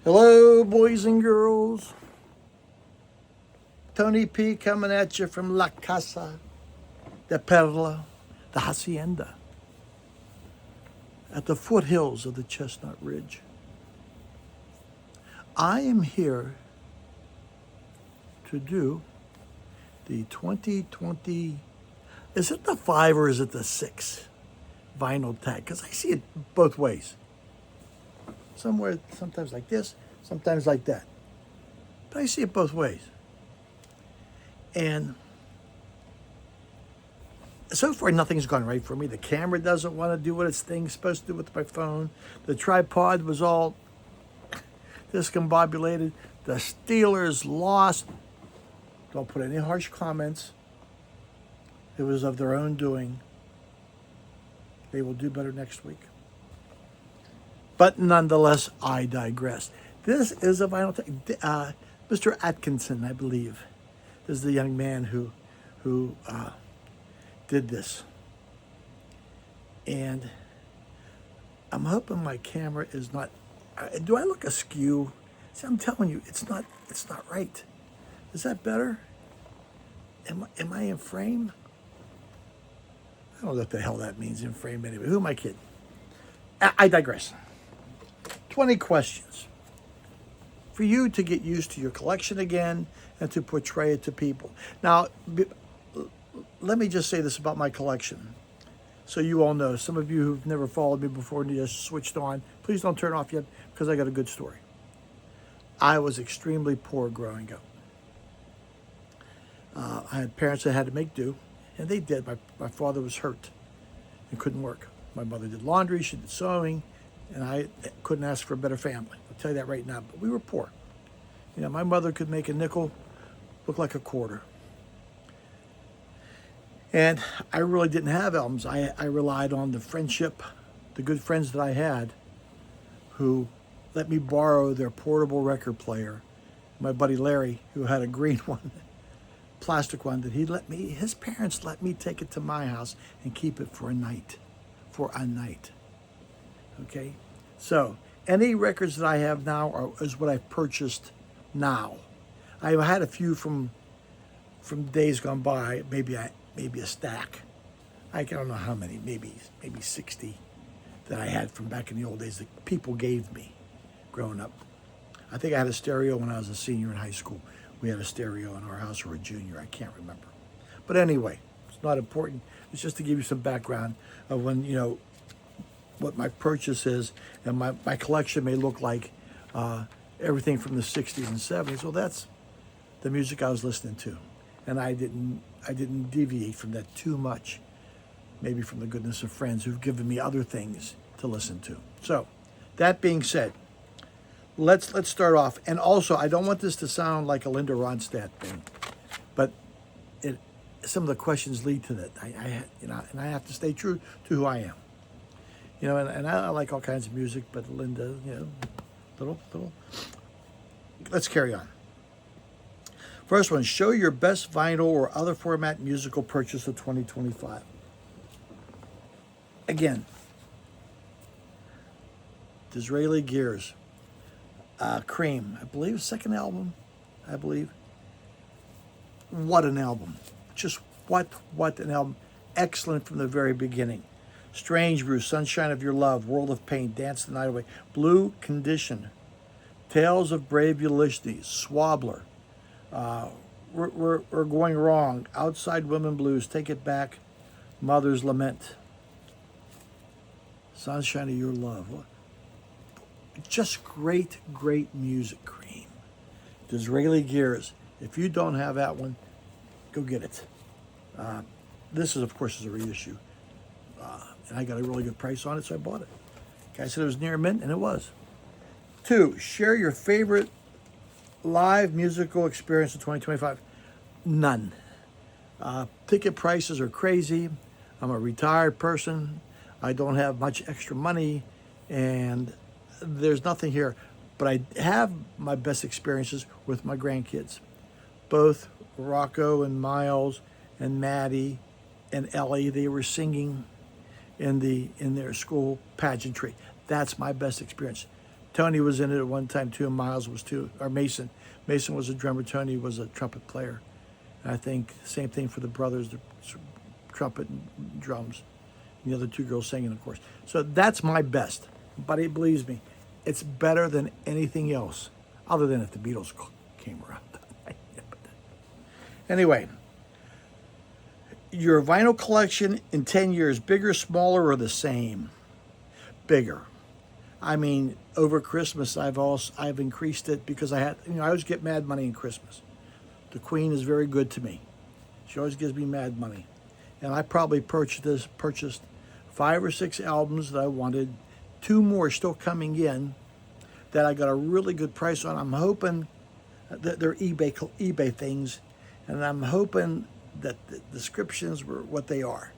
Hello, boys and girls. Tony P coming at you from La Casa de Perla, the hacienda, at the foothills of the Chestnut Ridge. I am here to do the 2020, is it the 5 or is it the 6 vinyl tag? Because I see it both ways. Somewhere, sometimes like this, sometimes like that. But I see it both ways. And so far, nothing's gone right for me. The camera doesn't want to do what its thing's supposed to do with my phone. The tripod was all discombobulated. The Steelers lost. Don't put any harsh comments. It was of their own doing. They will do better next week. But nonetheless, I digress. This is a vinyl tag. Mr. Atkinson, I believe, is the young man who did this. And I'm hoping my camera is not. Do I look askew? See, I'm telling you, it's not right. Is that better? Am I in frame? I don't know what the hell that means, in frame anyway. Who am I kidding? I digress. 20 questions for you to get used to your collection again and to portray it to people. Now, let me just say this about my collection, so you all know. Some of you who've never followed me before and just switched on, please don't turn off yet, because I got a good story. I was extremely poor growing up. I had parents that had to make do, and they did. My father was hurt and couldn't work. My mother did laundry, she did sewing, and I couldn't ask for a better family. I'll tell you that right now. But we were poor. You know, my mother could make a nickel look like a quarter. And I really didn't have albums. I relied on the friendship, the good friends that I had, who let me borrow their portable record player. My buddy Larry, who had a green one, plastic one, that his parents let me take it to my house and keep it for a night. Okay? So, any records that I have now is what I've purchased now. I've had a few from days gone by, maybe a stack. I don't know how many, maybe 60 that I had from back in the old days that people gave me growing up. I think I had a stereo when I was a senior in high school. We had a stereo in our house, or a junior, I can't remember. But anyway, it's not important. It's just to give you some background of when, what my purchase is, and my collection may look like everything from the 60s and 70s. Well, that's the music I was listening to. And I didn't deviate from that too much, maybe from the goodness of friends who've given me other things to listen to. So, that being said, let's start off. And also, I don't want this to sound like a Linda Ronstadt thing, but some of the questions lead to that. And I have to stay true to who I am. And I like all kinds of music, but Linda, little. Let's carry on. First one, show your best vinyl or other format musical purchase of 2025. Again, Disraeli Gears, Cream, I believe, second album, I believe. What an album. Just what an album. Excellent from the very beginning. Strange Brew, Sunshine of Your Love, World of Pain, Dance the Night Away, Blue Condition, Tales of Brave Ulysses, Swabbler, We're Going Wrong, Outside Women Blues, Take It Back, Mother's Lament, Sunshine of Your Love. Just great music, Cream. Disraeli Gears. If you don't have that one, go get it. This is, of course, is a reissue. And I got a really good price on it, so I bought it. Guy said it was near mint, and it was. 2, share your favorite live musical experience of 2025. None. Ticket prices are crazy. I'm a retired person. I don't have much extra money, and there's nothing here. But I have my best experiences with my grandkids. Both Rocco and Miles and Maddie and Ellie, they were singing in their school pageantry. That's my best experience. Tony was in it at one time too, and Miles was too, or Mason. Mason was a drummer, Tony was a trumpet player. And I think same thing for the brothers, the trumpet and drums. And the other two girls singing, of course. So that's my best. But it believes me, it's better than anything else, other than if the Beatles came around. Anyway, your vinyl collection in 10 years, bigger, smaller, or the same? Bigger. I mean, over Christmas, I've increased it because I always get mad money in Christmas. The Queen is very good to me. She always gives me mad money. And I probably purchased 5 or 6 albums that I wanted. 2 more still coming in that I got a really good price on. I'm hoping that they're eBay things, and I'm hoping that the descriptions were what they are.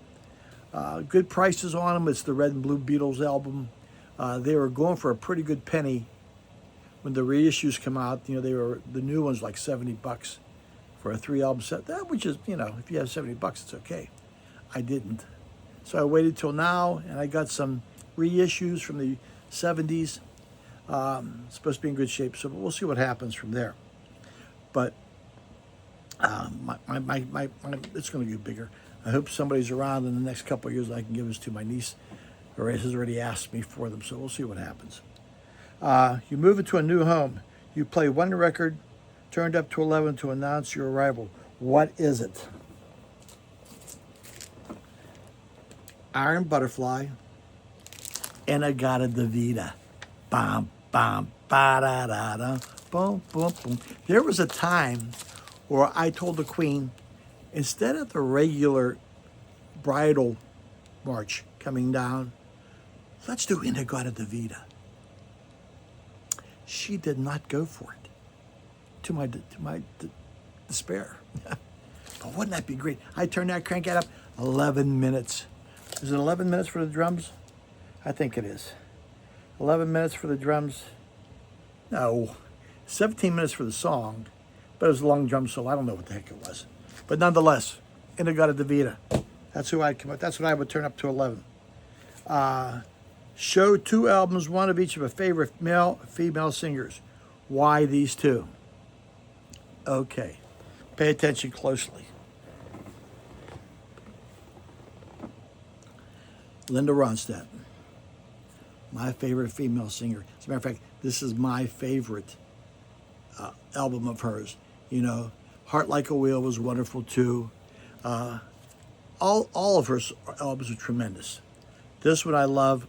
Good prices on them. It's the Red and Blue Beatles album. They were going for a pretty good penny when the reissues come out. The new ones like $70 for a 3-album set. That, which is, if you have $70, it's okay. I didn't. So I waited till now, and I got some reissues from the 70s. Supposed to be in good shape, so we'll see what happens from there. But it's going to get bigger. I hope somebody's around in the next couple of years that I can give this to my niece, or has already asked me for them, so we'll see what happens. You move into a new home. You play one record, turned up to 11 to announce your arrival. What is it? Iron Butterfly, In-A-Gadda-Da-Vida. Bam, bam, ba-da-da-da, boom, boom, boom. There was a time where I told the Queen, instead of the regular bridal march coming down, let's do In-A-Gadda-Da-Vida. She did not go for it, to my despair. But wouldn't that be great? I turned that crank up 11 minutes. Is it 11 minutes for the drums? I think it is. 11 minutes for the drums? No. 17 minutes for the song, but it was a long drum solo. I don't know what the heck it was. But nonetheless, In-A-Gadda-Da-Vida. That's who I'd come up. That's what I would turn up to 11. Show 2 albums, one of each of a favorite male, female singers. Why these 2? Okay. Pay attention closely. Linda Ronstadt, my favorite female singer. As a matter of fact, this is my favorite album of hers. Heart Like a Wheel was wonderful too. All of her albums are tremendous. This one I love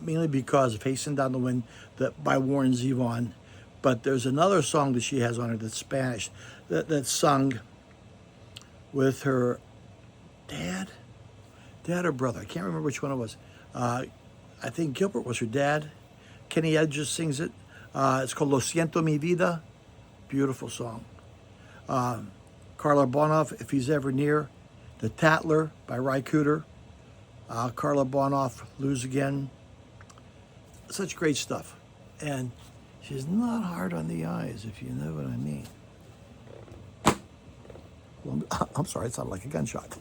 mainly because of Hasten Down the Wind by Warren Zevon. But there's another song that she has on her that's Spanish that's sung with her dad or brother. I can't remember which one it was. I think Gilbert was her dad. Kenny Edges sings it. It's called Lo Siento Mi Vida. Beautiful song. Carla Bonoff, If He's Ever Near. The Tattler by Ry Cooder. Carla Bonoff, Lose Again. Such great stuff. And she's not hard on the eyes, if you know what I mean. Well, I'm sorry, it sounded like a gunshot.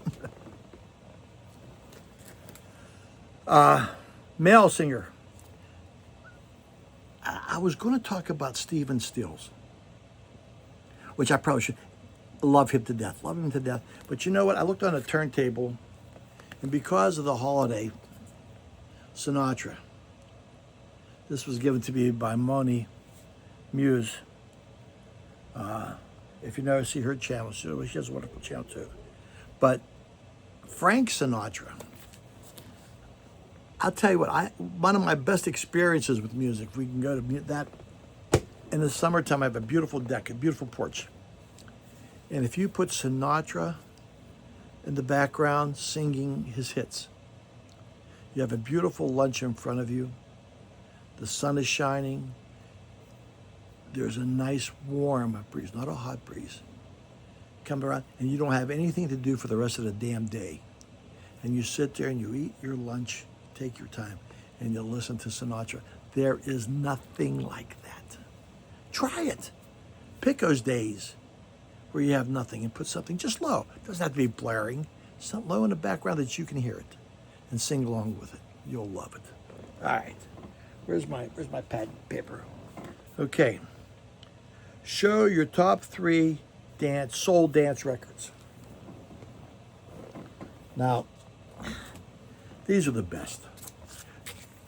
Male singer. I was going to talk about Stephen Stills, which I probably should. Love him to death. Love him to death. But you know what? I looked on a turntable, and because of the holiday, Sinatra. This was given to me by Moni Muse. If you never see her channel, she has a wonderful channel too. But Frank Sinatra. I'll tell you what, one of my best experiences with music, if we can go to that, in the summertime, I have a beautiful deck, a beautiful porch. And if you put Sinatra in the background singing his hits, you have a beautiful lunch in front of you, the sun is shining, there's a nice warm breeze, not a hot breeze, come around, and you don't have anything to do for the rest of the damn day. And you sit there and you eat your lunch, take your time, and you'll listen to Sinatra. There is nothing like that. Try it. Pick those days where you have nothing and put something just low. It doesn't have to be blaring. Something low in the background that you can hear it and sing along with it. You'll love it. All right. Where's my pad and paper? Okay. Show your top 3 soul dance records. Now, these are the best.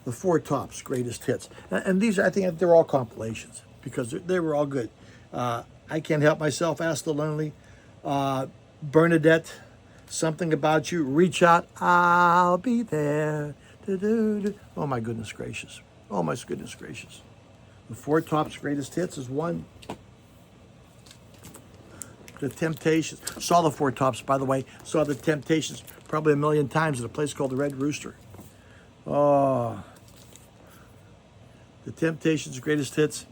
The 4 tops, greatest hits. And these, I think they're all compilations because they were all good. I Can't Help Myself, Ask the Lonely, Bernadette, Something About You, Reach Out, I'll Be There. Do-do-do. Oh my goodness gracious. Oh my goodness gracious. The 4 tops, greatest hits is one. The Temptations. Saw the 4 tops, by the way. Saw the Temptations probably a million times at a place called the Red Rooster. Oh. The Temptations' greatest hits.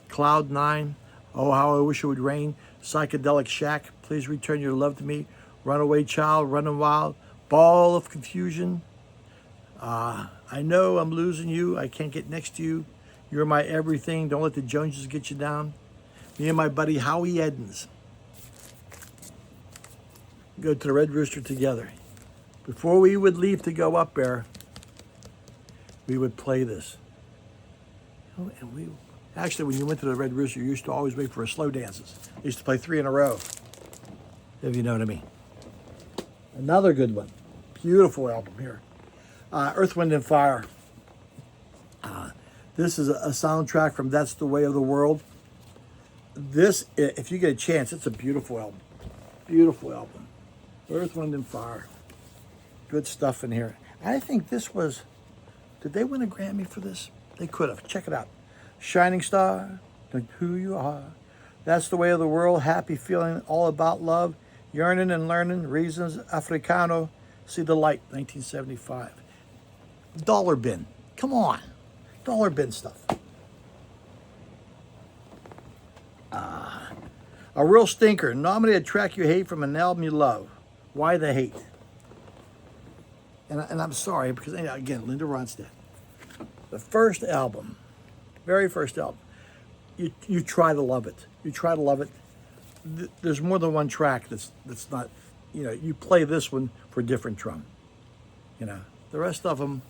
Cloud 9. Oh, How I Wish It Would Rain. Psychedelic Shack. Please Return Your Love to Me. Runaway Child. Running Wild. Ball of Confusion. I Know I'm Losing You. I Can't Get Next to You. You're My Everything. Don't Let the Joneses Get You Down. Me and my buddy Howie Edens go to the Red Rooster together. Before we would leave to go up there, we would play this. Oh, and actually, when you went to the Red Rooster, you used to always wait for slow dances. They used to play 3 in a row, if you know what I mean. Another good one. Beautiful album here. Earth, Wind, and Fire. This is a soundtrack from That's the Way of the World. This, if you get a chance, it's a beautiful album. Beautiful album. Earth, Wind, and Fire. Good stuff in here. I think this was, did they win a Grammy for this? They could have. Check it out. Shining Star, Who You Are. That's the Way of the World. Happy Feeling, All About Love. Yearning and Learning, Reasons, Africano. See the Light, 1975. Dollar Bin. Come on. Dollar Bin stuff. A Real Stinker. Nominate a track you hate from an album you love. Why the hate? And I'm sorry, because, again, Linda Ronstadt. The first album, very first album, you try to love it. You try to love it. There's more than one track that's not, you play this one for a different drum. The rest of them,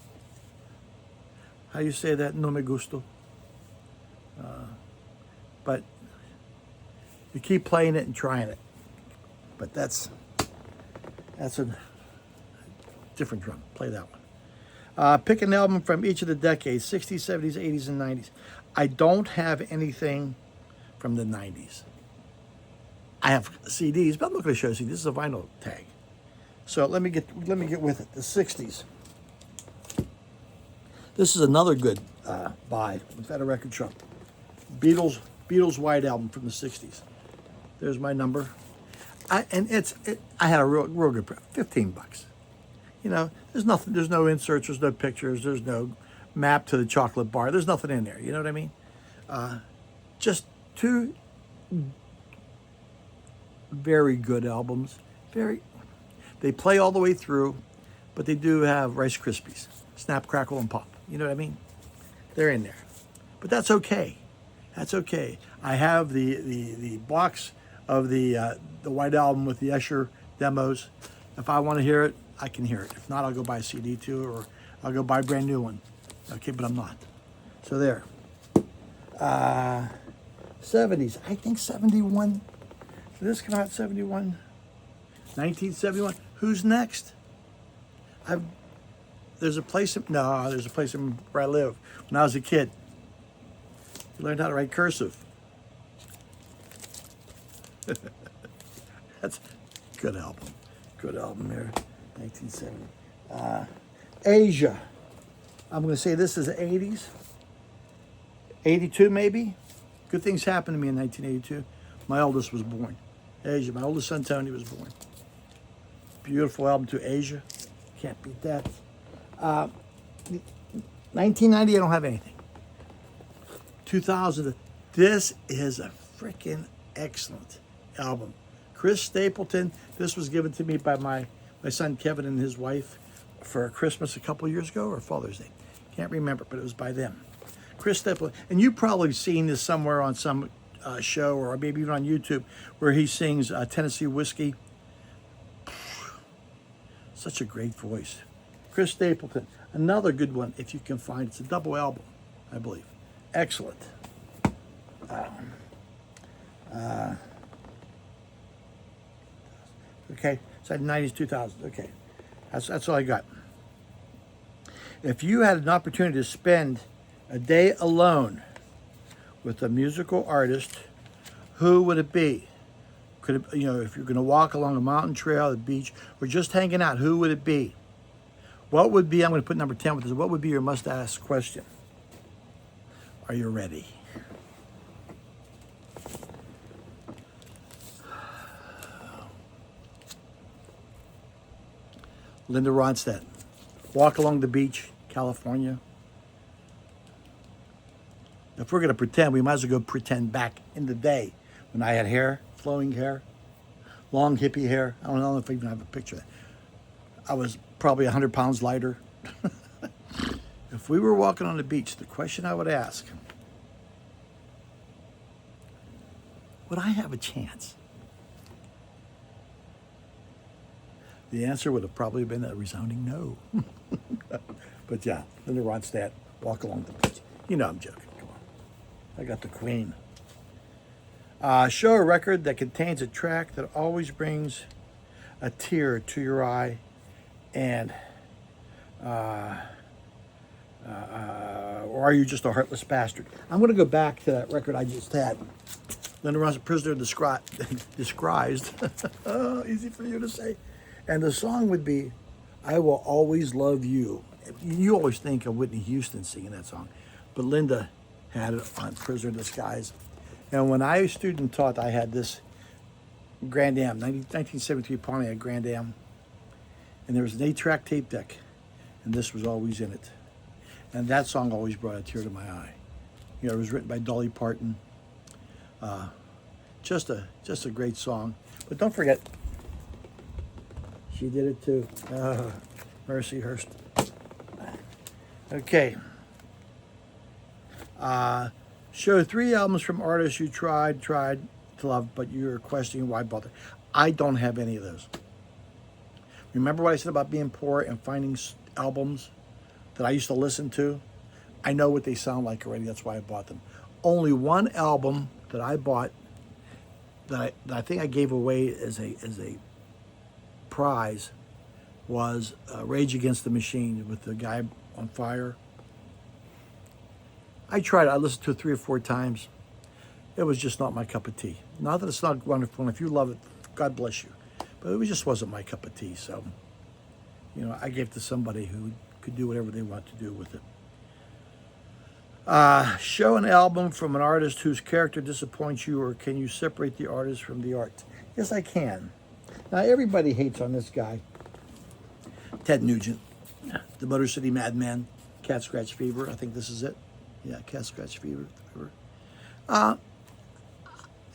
how you say that? No me gusto. But you keep playing it and trying it. But that's a different drum. Play that one. Pick an album from each of the decades, 60s, 70s, 80s, and 90s. I don't have anything from the 90s. I have CDs, but I'm not going to show you. This is a vinyl tag. So let me get with it. The 60s. This is another good buy. We've had a record shop. Beatles White Album from the 60s. There's my number. I had a real good price, $15. There's nothing. There's no inserts. There's no pictures. There's no map to the chocolate bar. There's nothing in there. You know what I mean? Just 2 very good albums. They play all the way through, but they do have Rice Krispies, Snap, Crackle, and Pop. You know what I mean? They're in there, but that's okay. That's okay. I have the box of the White Album with the Escher demos. If I want to hear it, I can hear it. If not, I'll go buy a CD too, or I'll go buy a brand new one. Okay, but I'm not. So there. 70s. I think 71. Did this come out 71? 1971. Who's next? There's a place in where I live. When I was a kid, you learned how to write cursive. That's a good album. Good album here. 1970. Asia. I'm going to say this is the 80s. 82 maybe. Good things happened to me in 1982. My eldest was born. Asia. My oldest son Tony was born. Beautiful album to Asia. Can't beat that. 1990, I don't have anything. 2000, this is a freaking excellent album. Chris Stapleton, this was given to me by my son Kevin and his wife for Christmas a couple years ago, or Father's Day. Can't remember, but it was by them. Chris Stapleton, and you've probably seen this somewhere on some show, or maybe even on YouTube, where he sings Tennessee Whiskey. Such a great voice. Chris Stapleton, another good one if you can find. It's a double album. I believe. Excellent. Okay, so 90s, 2000s. Okay, that's all I got. If you had an opportunity to spend a day alone with a musical artist, who would it be? Could it, if you're going to walk along a mountain trail, the beach, or just hanging out, who would it be? What would be? I'm going to put number 10 with this. What would be your must-ask question? Are you ready? Linda Ronstadt. Walk along the beach, California. If we're going to pretend, we might as well go pretend back in the day when I had hair, flowing hair, long hippie hair. I don't know if I even have a picture of that. I was probably 100 pounds lighter. If we were walking on the beach, the question I would ask, would I have a chance? The answer would have probably been a resounding no. But yeah, Linda Ronstadt, walk along the beach. You know I'm joking. Come on. I got the queen. Show a record that contains a track that always brings a tear to your eye, and or are you just a heartless bastard? I'm going to go back to that record I just had. Linda Ronstadt, Prisoner Disguised. Oh, easy for you to say. And the song would be, I Will Always Love You. You always think of Whitney Houston singing that song, but Linda had it on Prisoner Disguised. And when I student taught, I had this Grand Am, 1973 Pontiac Grand Am, and there was an 8-track tape deck, and this was always in it. And that song always brought a tear to my eye. It was written by Dolly Parton. Just a great song. But don't forget, she did it too. Mercy Hurst. Okay. Show 3 albums from artists you tried to love, but you're questioning why bother. I don't have any of those. Remember what I said about being poor and finding albums that I used to listen to? I know what they sound like already. That's why I bought them. Only one album that I bought that I think I gave away as a prize was Rage Against the Machine with the guy on fire. I tried it. I listened to it 3 or 4 times. It was just not my cup of tea. Not that it's not wonderful, and if you love it, God bless you. But it just wasn't my cup of tea. So, I gave it to somebody who could do whatever they want to do with it. Show an album from an artist whose character disappoints you, or can you separate the artist from the art? Yes, I can. Now, everybody hates on this guy, Ted Nugent, the Motor City Madman, Cat Scratch Fever. I think this is it. Yeah, Cat Scratch Fever.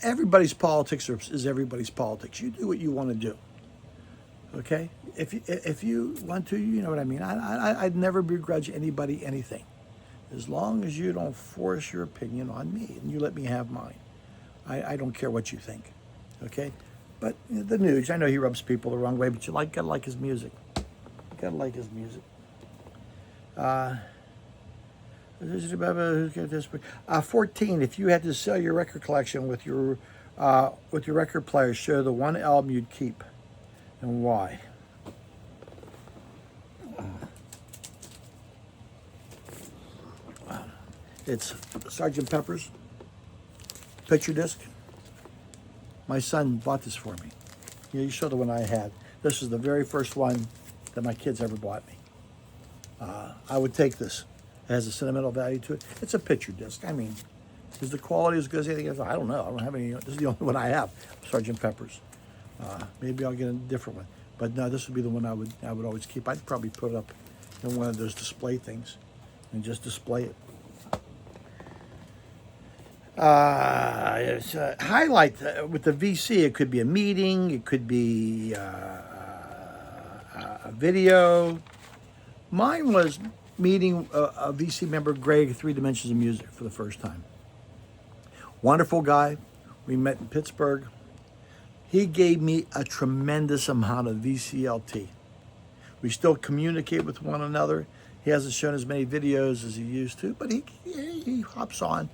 Everybody's politics is everybody's politics. You do what you want to do. Okay? If you want to, you know what I mean. I'd never begrudge anybody anything, as long as you don't force your opinion on me and you let me have mine. I don't care what you think. Okay? But the Nuge, I know he rubs people the wrong way, but you gotta like his music. You gotta like his music. 14. If you had to sell your record collection with your record player, show the one album you'd keep and why. It's Sgt. Pepper's picture disc. My son bought this for me. You saw the one I had. This is the very first one that my kids ever bought me. I would take this. It has a sentimental value to it. It's a picture disc. I mean, is the quality as good as anything else? I don't know. I don't have any. This is the only one I have, Sgt. Pepper's. Maybe I'll get a different one. But no, this would be the one I would always keep. I'd probably put it up in one of those display things and just display it. Highlight with the VC. It could be a meeting. It could be a video. Mine was meeting a VC member, Greg, 3 Dimensions of Music, for the first time. Wonderful guy. We met in Pittsburgh. He gave me a tremendous amount of VCLT. We still communicate with one another. He hasn't shown as many videos as he used to, but he hops on.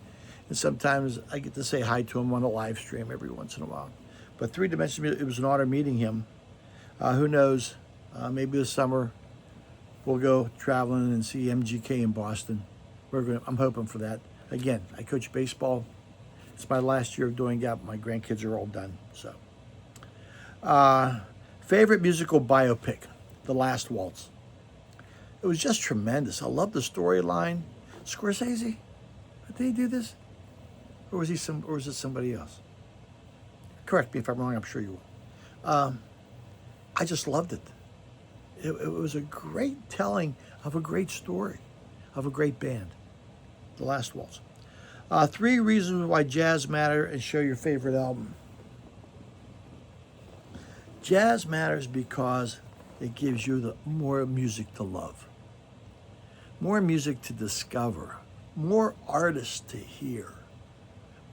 And sometimes I get to say hi to him on a live stream every once in a while. But Three Dimensions Music, it was an honor meeting him. Who knows, maybe this summer we'll go traveling and see MGK in Boston. I'm hoping for that. Again, I coach baseball. It's my last year of doing that. My grandkids are all done. So, favorite musical biopic, The Last Waltz. It was just tremendous. I love the storyline. Scorsese, did he do this, or was it somebody else? Correct me if I'm wrong. I'm sure you will. I just loved it. It was a great telling of a great story, of a great band. The Last Waltz. 3 reasons why jazz matter, and show your favorite album. Jazz matters because it gives you more music to love, more music to discover, more artists to hear,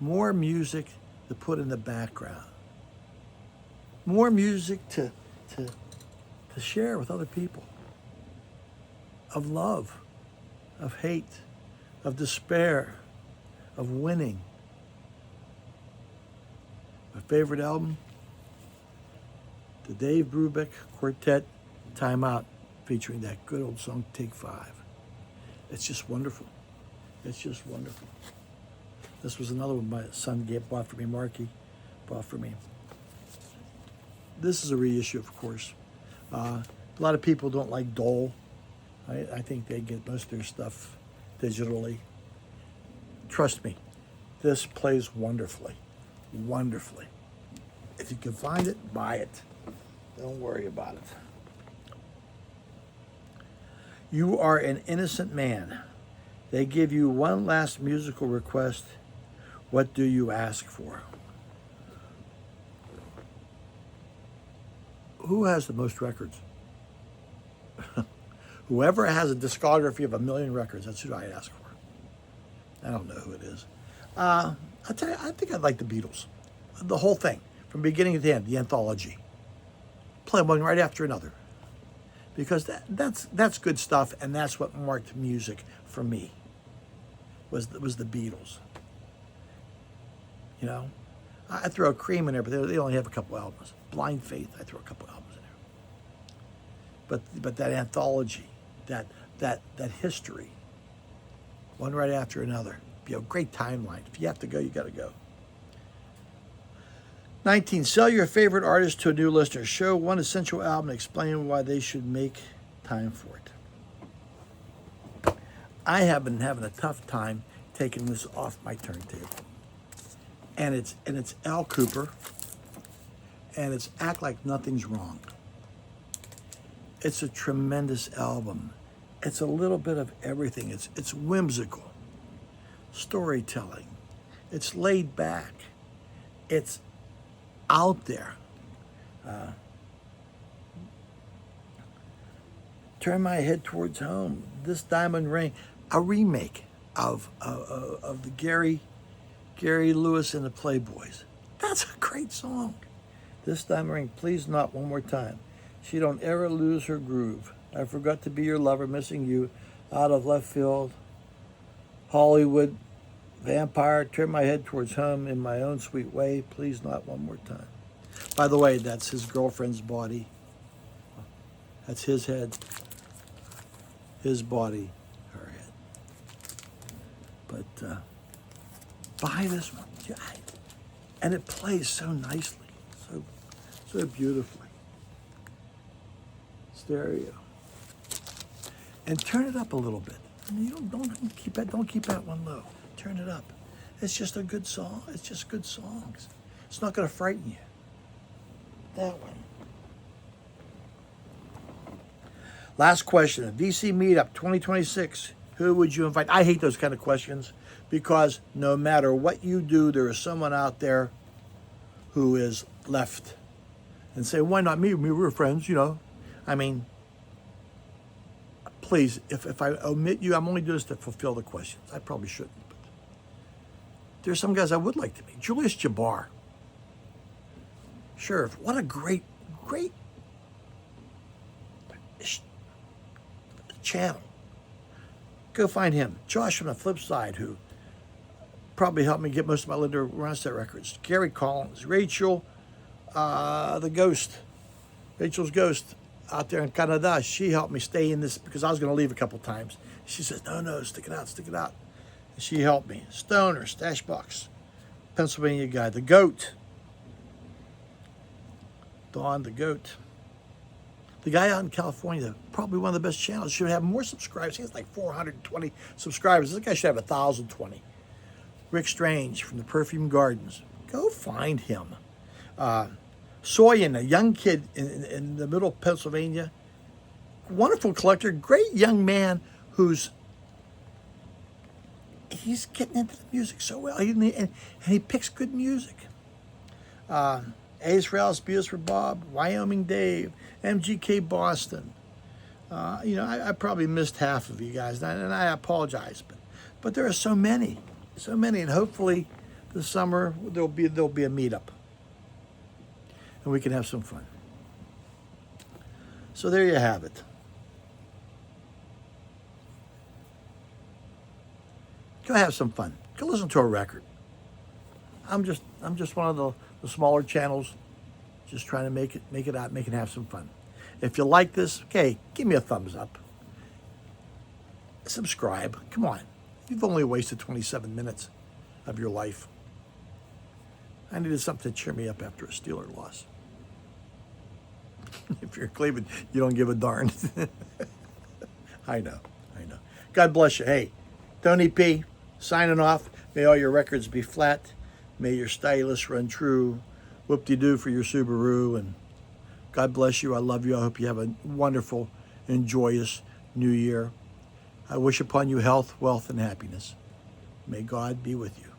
more music to put in the background, more music to share with other people, of love, of hate, of despair, of winning. My favorite album, the Dave Brubeck Quartet, Time Out, featuring that good old song, Take 5. It's just wonderful. It's just wonderful. This was another one my son bought for me, Marky bought for me. This is a reissue, of course. A lot of people don't like Dole. I think they get most of their stuff digitally. Trust me, this plays wonderfully, wonderfully. If you can find it, buy it. Don't worry about it. You are an innocent man. They give you one last musical request. What do you ask for? Who has the most records? Whoever has a discography of 1 million records, that's who I ask for. I don't know who it is. I'll tell you, I think I'd like the Beatles. The whole thing, from beginning to end, the anthology. Play one right after another. Because that's good stuff, and that's what marked music for me, was the Beatles. You know? I throw Cream in there, but they only have a couple albums. Blind Faith, I throw a couple albums in there. But that anthology, that history, one right after another. You know, great timeline. If you have to go, you got to go. 19, sell your favorite artist to a new listener. Show one essential album and explain why they should make time for it. I have been having a tough time taking this off my turntable. And it's Al Cooper, and it's Act Like Nothing's Wrong. It's a tremendous album. It's a little bit of everything. It's whimsical, storytelling. It's laid back. It's out there. Turn My Head Towards Home. This Diamond Ring, a remake of the Gary Lewis and the Playboys. That's a great song. This Diamond Ring, Please Not One More Time. She Don't Ever Lose Her Groove. I Forgot to Be Your Lover, Missing You, Out of Left Field, Hollywood, Vampire, Turn My Head Towards Home, In My Own Sweet Way, Please Not One More Time. By the way, that's his girlfriend's body. That's his head. His body, her head. But buy this one. And it plays so nicely, so beautifully. Stereo. And turn it up a little bit. I mean, don't keep that one low. Turn it up. It's just a good song. It's just good songs. It's not going to frighten you. That one. Last question. VC Meetup 2026. Who would you invite? I hate those kind of questions because no matter what you do, there is someone out there who is left and say, why not me? We're friends, you know. I mean, please, if I omit you, I'm only doing this to fulfill the questions. I probably shouldn't, but there's some guys I would like to meet. Julius Jabbar. Sure, what a great channel. Go find him. Josh from the flip side, who probably helped me get most of my Linda Ronstadt records. Gary Collins, Rachel, the ghost, Rachel's ghost out there in Canada. She helped me stay in this because I was going to leave a couple times. She says, no, stick it out, stick it out. And she helped me. Stoner, Stash Box, Pennsylvania guy. The goat, Dawn, the goat. The guy out in California, probably one of the best channels, should have more subscribers. He has like 420 subscribers. This guy should have 1,020. Rick Strange from the Perfume Gardens. Go find him. Soyan, a young kid in the middle of Pennsylvania. Wonderful collector. Great young man he's getting into the music so well. And he picks good music. A's for Alice, B's for Bob, Wyoming Dave, MGK Boston. I probably missed half of you guys, and I apologize, but there are so many, and hopefully this summer there'll be a meetup, and we can have some fun. So there you have it. Go have some fun. Go listen to a record. I'm just one of the smaller channels, just trying to make it have some fun. If you like this, okay, give me a thumbs up. Subscribe. Come on. You've only wasted 27 minutes of your life. I needed something to cheer me up after a Steeler loss. If you're in Cleveland, you don't give a darn. I know. God bless you. Hey, Tony P, signing off. May all your records be flat. May your stylus run true. Whoop-de-doo for your Subaru. And God bless you. I love you. I hope you have a wonderful and joyous new year. I wish upon you health, wealth, and happiness. May God be with you.